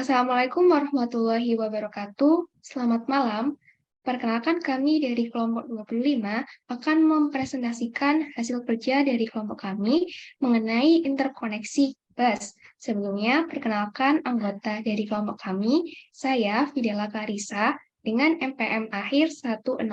Assalamualaikum warahmatullahi wabarakatuh. Selamat malam. Perkenalkan kami dari kelompok 25 akan mempresentasikan hasil kerja dari kelompok kami mengenai interkoneksi bus. Sebelumnya, perkenalkan anggota dari kelompok kami, saya Fidela Clarissa dengan NPM akhir 104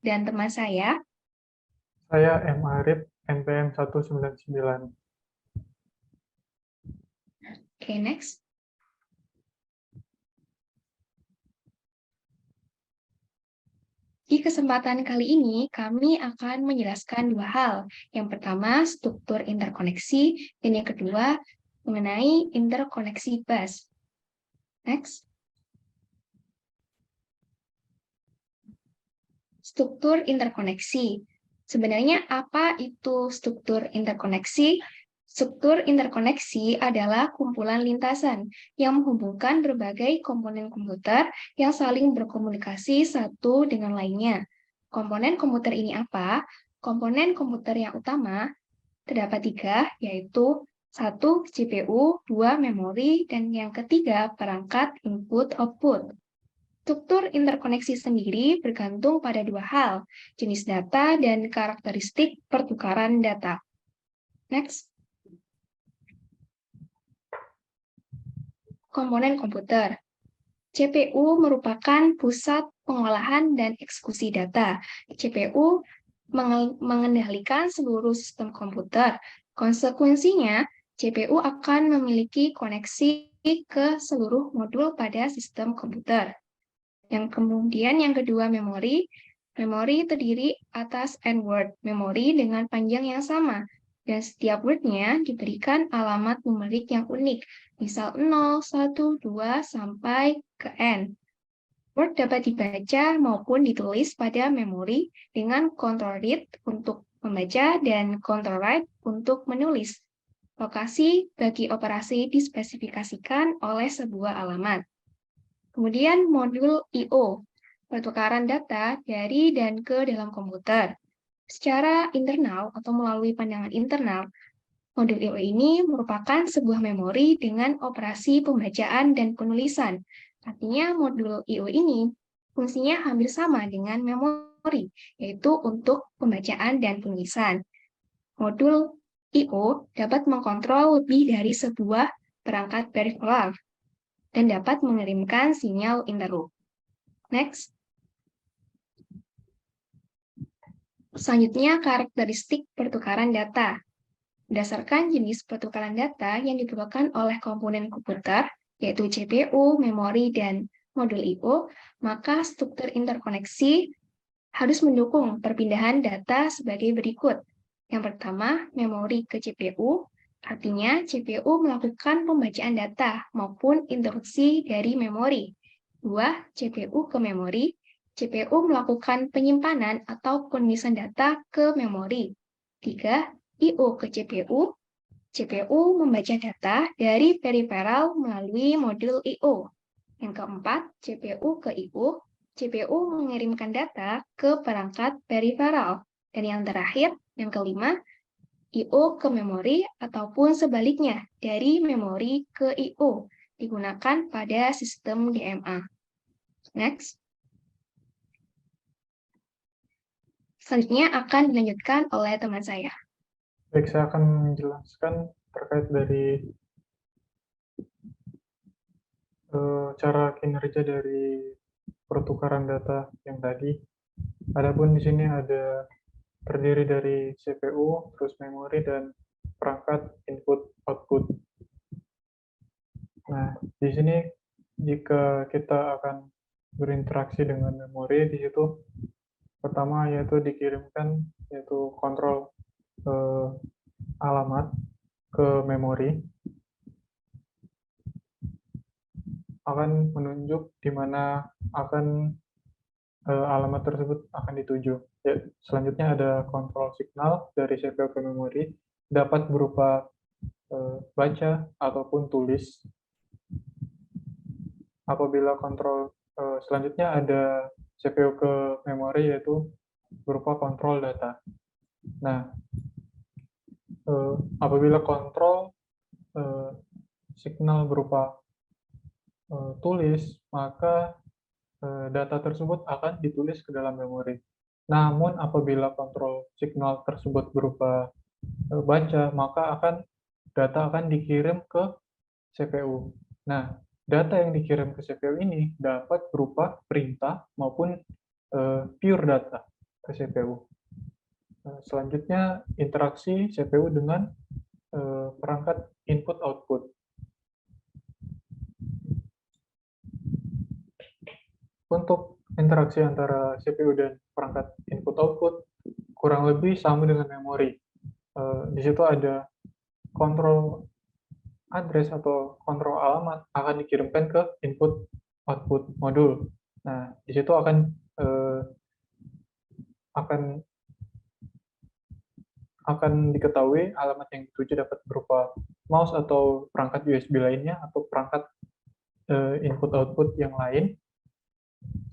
dan teman saya. Saya M. Arif, NPM 199. Oke, next. Di kesempatan kali ini, kami akan menjelaskan dua hal. Yang pertama, struktur interkoneksi, dan yang kedua, mengenai interkoneksi bus. Next. Struktur interkoneksi. Sebenarnya apa itu struktur interkoneksi? Struktur interkoneksi adalah kumpulan lintasan yang menghubungkan berbagai komponen komputer yang saling berkomunikasi satu dengan lainnya. Komponen komputer ini apa? Komponen komputer yang utama terdapat tiga, yaitu satu CPU, dua memori, dan yang ketiga perangkat input-output. Struktur interkoneksi sendiri bergantung pada dua hal, jenis data dan karakteristik pertukaran data. Next. Komponen komputer. CPU merupakan pusat pengolahan dan eksekusi data. CPU mengendalikan seluruh sistem komputer. Konsekuensinya, CPU akan memiliki koneksi ke seluruh modul pada sistem komputer. Yang kemudian yang kedua memori. Memori terdiri atas n word memori dengan panjang yang sama. Dan setiap word-nya diberikan alamat numerik yang unik, misal 0, 1, 2, sampai ke N. Word dapat dibaca maupun ditulis pada memori dengan control read untuk membaca dan control write untuk menulis. Lokasi bagi operasi dispesifikasikan oleh sebuah alamat. Kemudian modul I/O, pertukaran data dari dan ke dalam komputer. Secara internal atau melalui pandangan internal, modul I/O ini merupakan sebuah memori dengan operasi pembacaan dan penulisan. Artinya modul I/O ini fungsinya hampir sama dengan memori, yaitu untuk pembacaan dan penulisan. Modul I/O dapat mengkontrol lebih dari sebuah perangkat peripheral dan dapat mengirimkan sinyal interrupt. Next. Selanjutnya, karakteristik pertukaran data. Berdasarkan jenis pertukaran data yang diperlukan oleh komponen komputer, yaitu CPU, memori, dan modul I/O, maka struktur interkoneksi harus mendukung perpindahan data sebagai berikut. Yang pertama, memori ke CPU, artinya CPU melakukan pembacaan data maupun interupsi dari memori. 2. CPU ke memori, CPU melakukan penyimpanan atau penulisan data ke memori. 3. I/O ke CPU, CPU membaca data dari peripheral melalui modul I/O. Yang keempat, CPU ke I/O, CPU mengirimkan data ke perangkat peripheral. Dan yang terakhir, yang kelima, I/O ke memori ataupun sebaliknya dari memori ke I/O digunakan pada sistem DMA. Next. Selanjutnya akan dilanjutkan oleh teman saya. Baik, saya akan menjelaskan terkait dari cara kinerja dari pertukaran data yang tadi. Adapun di sini ada terdiri dari CPU, terus memori, dan perangkat input-output. Nah, di sini jika kita akan berinteraksi dengan memori, di situ pertama yaitu dikirimkan yaitu kontrol alamat ke memori, akan menunjuk di mana akan alamat tersebut akan dituju. Ya, selanjutnya ada kontrol signal dari CPU ke memori, dapat berupa baca ataupun tulis. Apabila kontrol selanjutnya ada CPU ke memori, yaitu berupa kontrol data. Nah, apabila kontrol signal berupa tulis, maka data tersebut akan ditulis ke dalam memori. Namun apabila kontrol signal tersebut berupa baca, maka data akan dikirim ke CPU. Nah, data yang dikirim ke CPU ini dapat berupa perintah maupun pure data ke CPU. Selanjutnya, interaksi CPU dengan perangkat input-output. Untuk interaksi antara CPU dan perangkat input-output, kurang lebih sama dengan memori. Di situ ada kontrol address atau kontrol alamat akan dikirimkan ke input-output modul. Nah, di situ akan diketahui alamat yang dituju dapat berupa mouse atau perangkat USB lainnya atau perangkat input-output yang lain.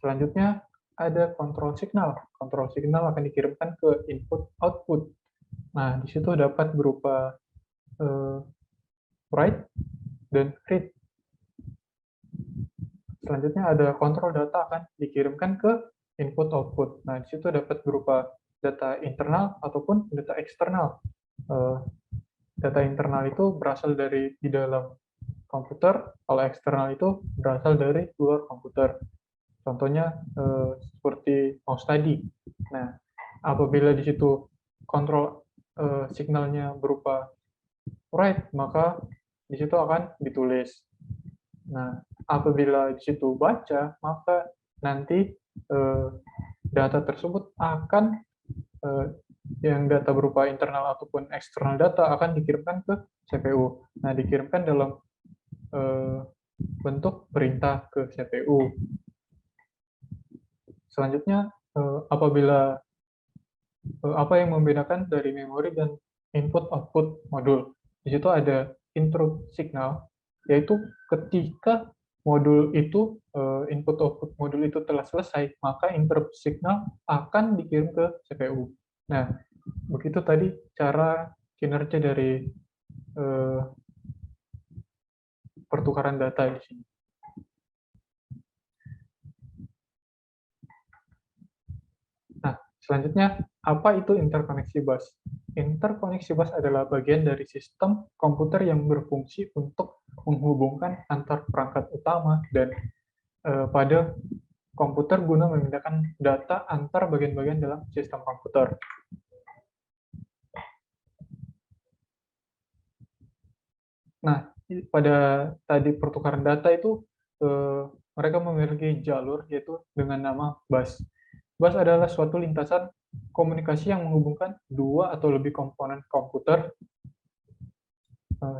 Selanjutnya ada kontrol signal. Kontrol signal akan dikirimkan ke input-output. Nah, di situ dapat berupa write dan read. Selanjutnya ada kontrol data akan dikirimkan ke input-output. Nah, di situ dapat berupa data internal ataupun data eksternal. Data internal itu berasal dari di dalam komputer, kalau eksternal itu berasal dari luar komputer. Contohnya seperti mouse tadi. Nah, apabila di situ kontrol signalnya berupa write, maka di situ akan ditulis. Nah, apabila di situ baca, maka nanti data tersebut akan yang data berupa internal ataupun eksternal data akan dikirimkan ke CPU. Nah, dikirimkan dalam bentuk perintah ke CPU. Selanjutnya, apabila apa yang membedakan dari memori dan input-output modul. Di situ ada interrupt signal, yaitu ketika modul itu, input-output modul itu telah selesai, maka interrupt signal akan dikirim ke CPU. Nah, begitu tadi cara kinerja dari pertukaran data di sini. Nah, selanjutnya, apa itu interkoneksi bus? Interkoneksi bus adalah bagian dari sistem komputer yang berfungsi untuk menghubungkan antar perangkat utama dan pada komputer guna memindahkan data antar bagian-bagian dalam sistem komputer. Nah, pada tadi pertukaran data itu mereka memiliki jalur yaitu dengan nama bus. Bus adalah suatu lintasan komunikasi yang menghubungkan dua atau lebih komponen komputer.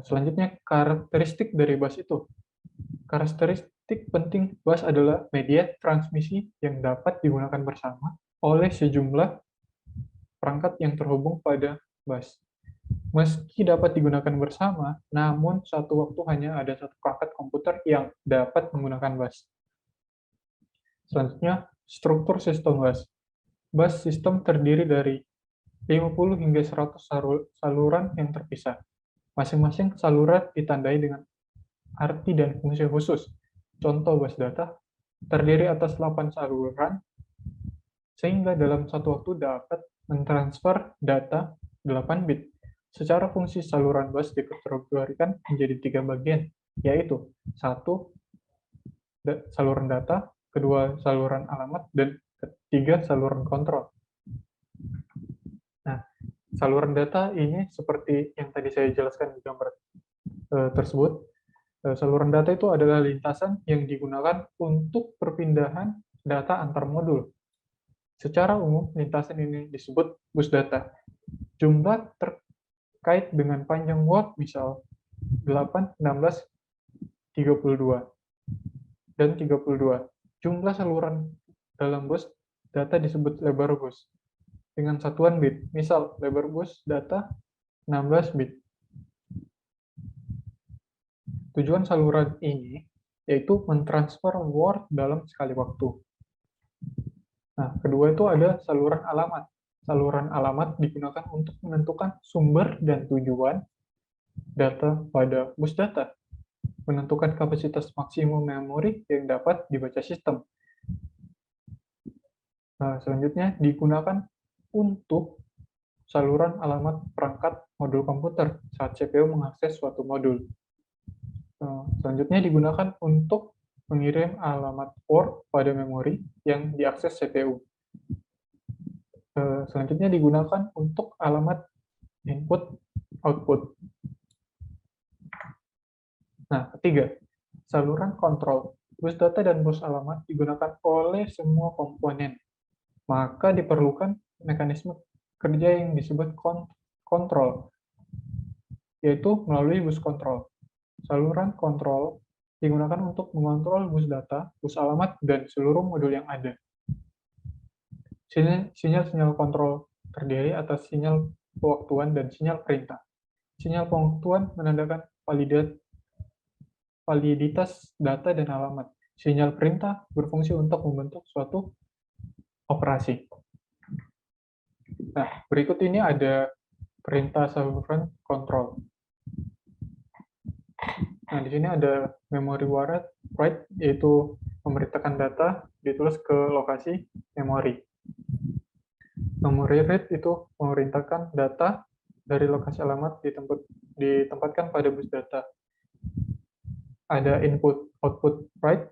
Selanjutnya, karakteristik dari bus itu. Karakteristik penting bus adalah media transmisi yang dapat digunakan bersama oleh sejumlah perangkat yang terhubung pada bus. Meski dapat digunakan bersama, namun satu waktu hanya ada satu perangkat komputer yang dapat menggunakan bus. Selanjutnya, struktur sistem bus. Bus sistem terdiri dari 50 hingga 100 saluran yang terpisah. Masing-masing saluran ditandai dengan arti dan fungsi khusus. Contoh bus data terdiri atas 8 saluran, sehingga dalam satu waktu dapat mentransfer data 8 bit. Secara fungsi saluran bus dikategorikan menjadi 3 bagian, yaitu 1. Saluran data, 2. Saluran alamat, dan 3. Saluran kontrol. Nah, saluran data ini seperti yang tadi saya jelaskan di gambar tersebut. Saluran data itu adalah lintasan yang digunakan untuk perpindahan data antar modul. Secara umum, lintasan ini disebut bus data. Jumlah terkait dengan panjang word, misal 8, 16, 32, dan 32. Jumlah saluran dalam bus data disebut lebar bus dengan satuan bit. Misal, lebar bus data 16 bit. Tujuan saluran ini yaitu mentransfer word dalam sekali waktu. Nah, kedua itu ada saluran alamat. Saluran alamat digunakan untuk menentukan sumber dan tujuan data pada bus data. menentukan kapasitas maksimum memori yang dapat dibaca sistem. Nah, selanjutnya digunakan untuk saluran alamat perangkat modul komputer saat CPU mengakses suatu modul. Selanjutnya digunakan untuk mengirim alamat port pada memori yang diakses CPU. Selanjutnya digunakan untuk alamat input output. Nah, ketiga, saluran kontrol. Bus data dan bus alamat digunakan oleh semua komponen. Maka diperlukan mekanisme kerja yang disebut kontrol, yaitu melalui bus kontrol. Saluran kontrol digunakan untuk mengontrol bus data, bus alamat, dan seluruh modul yang ada. Sinyal-sinyal kontrol terdiri atas sinyal pewaktuan dan sinyal perintah. Sinyal pewaktuan menandakan validitas data dan alamat. Sinyal perintah berfungsi untuk membentuk suatu operasi. Nah, berikut ini ada perintah saluran kontrol. Nah, di sini ada memory write, yaitu memerintahkan data ditulis ke lokasi memori. Memory read itu memerintahkan data dari lokasi alamat ditempatkan pada bus data. Ada input output write,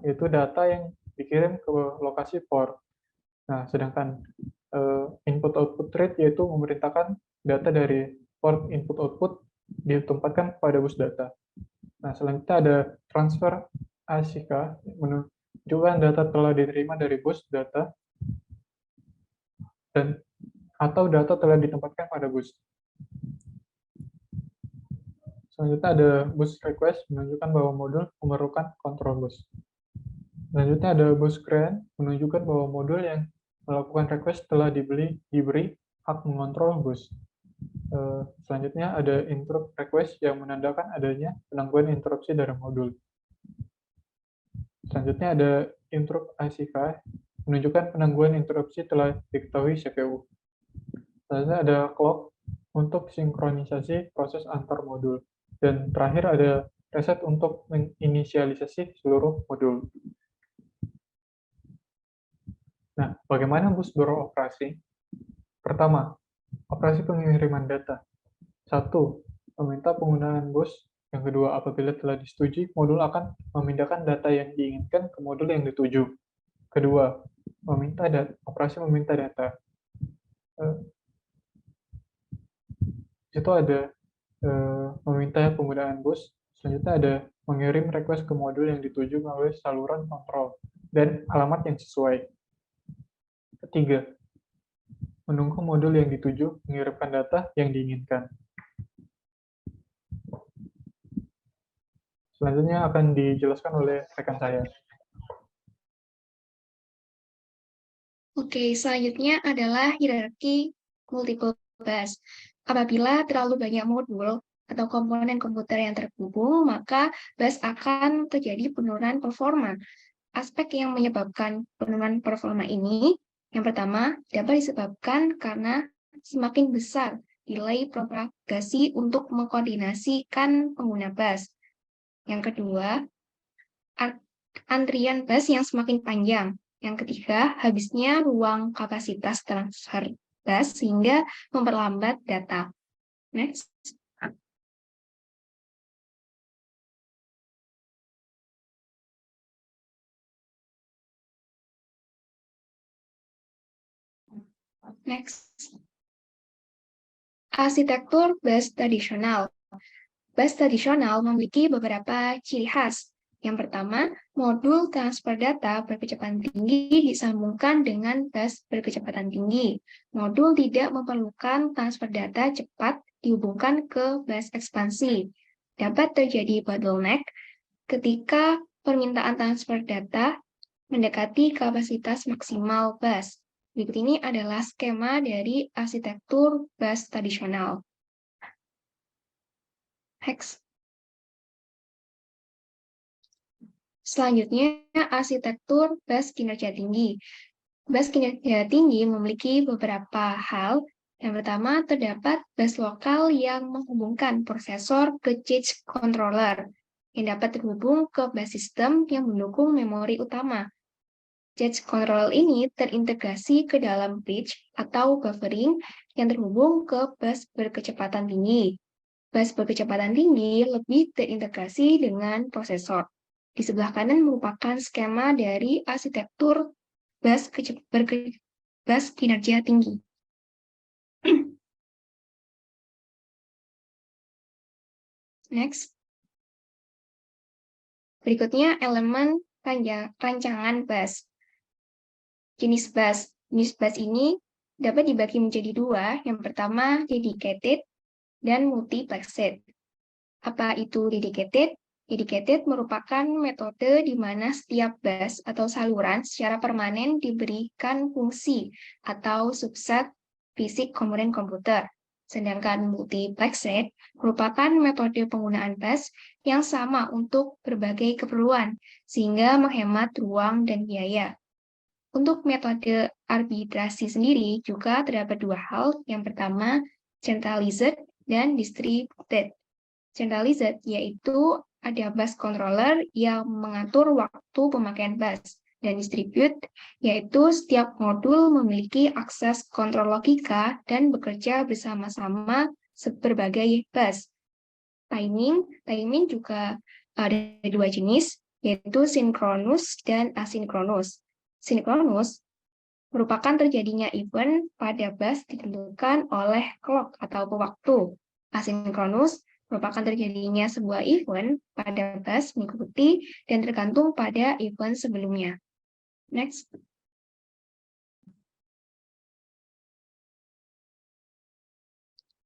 yaitu data yang dikirim ke lokasi port. Nah, sedangkan input output read yaitu memerintahkan data dari port input output ditempatkan pada bus data. Nah, selanjutnya ada transfer ASIC menunjukkan data telah diterima dari bus data dan atau data telah ditempatkan pada bus. Selanjutnya ada bus request menunjukkan bahwa modul memerlukan kontrol bus. Selanjutnya ada bus grant menunjukkan bahwa modul yang melakukan request telah diberi hak mengontrol bus. Selanjutnya ada interrupt request yang menandakan adanya penangguhan interupsi dari modul. Selanjutnya ada interrupt ASIC menunjukkan penangguhan interupsi telah diketahui CPU. Selanjutnya ada clock untuk sinkronisasi proses antar modul. Dan terakhir ada reset untuk menginisialisasi seluruh modul. Nah, bagaimana bus beroperasi? Pertama, operasi pengiriman data. 1. Meminta penggunaan bus. Yang kedua, apabila telah disetujui, modul akan memindahkan data yang diinginkan ke modul yang dituju. Kedua, operasi meminta data. Itu ada meminta penggunaan bus. Selanjutnya ada mengirim request ke modul yang dituju melalui saluran kontrol dan alamat yang sesuai. Ketiga, menunggu modul yang dituju mengirimkan data yang diinginkan. Selanjutnya akan dijelaskan oleh rekan saya. Oke, selanjutnya adalah hierarki multiple bus. Apabila terlalu banyak modul atau komponen komputer yang terhubung, maka bus akan terjadi penurunan performa. Aspek yang menyebabkan penurunan performa ini, yang pertama, dapat disebabkan karena semakin besar delay propagasi untuk mengkoordinasikan pengguna bus. Yang kedua, antrian bus yang semakin panjang. Yang ketiga, habisnya ruang kapasitas transfer bus sehingga memperlambat data. Next. Arsitektur bus tradisional. Bus tradisional memiliki beberapa ciri khas. Yang pertama, modul transfer data berkecepatan tinggi disambungkan dengan bus berkecepatan tinggi. Modul tidak memerlukan transfer data cepat dihubungkan ke bus ekspansi. Dapat terjadi bottleneck ketika permintaan transfer data mendekati kapasitas maksimal bus. Berikut ini adalah skema dari arsitektur bus tradisional. Next. Selanjutnya, arsitektur bus kinerja tinggi. Bus kinerja tinggi memiliki beberapa hal Yang pertama, terdapat bus lokal yang menghubungkan prosesor ke change controller, yang dapat terhubung ke bus sistem yang mendukung memori utama. Change controller ini terintegrasi ke dalam bridge atau buffering yang terhubung ke bus berkecepatan tinggi. Bus berkecepatan tinggi lebih terintegrasi dengan prosesor. Di sebelah kanan merupakan skema dari arsitektur bus kinerja tinggi. Next. Berikutnya elemen rancangan bus. Jenis bus ini dapat dibagi menjadi dua. Yang pertama, dedicated dan multiplexed. Apa itu dedicated? Dedicated merupakan metode di mana setiap bus atau saluran secara permanen diberikan fungsi atau subset fisik komponen komputer. Sedangkan multiplexed merupakan metode penggunaan bus yang sama untuk berbagai keperluan, sehingga menghemat ruang dan biaya. Untuk metode arbitrasi sendiri juga terdapat dua hal. Yang pertama, centralized dan distributed. Centralized yaitu ada bus controller yang mengatur waktu pemakaian bus, dan distribute yaitu setiap modul memiliki akses kontrol logika dan bekerja bersama-sama berbagai bus. Timing juga ada dua jenis, yaitu sinkronus dan asinkronus. Sinkronus merupakan terjadinya event pada bus ditentukan oleh clock atau pewaktu. Asinkronus merupakan terjadinya sebuah event pada bus mengikuti dan tergantung pada event sebelumnya. Next.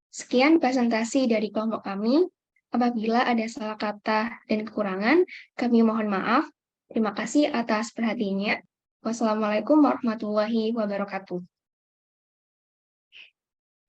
Sekian presentasi dari kelompok kami. Apabila ada salah kata dan kekurangan, kami mohon maaf. Terima kasih atas perhatiannya. Wassalamualaikum warahmatullahi wabarakatuh.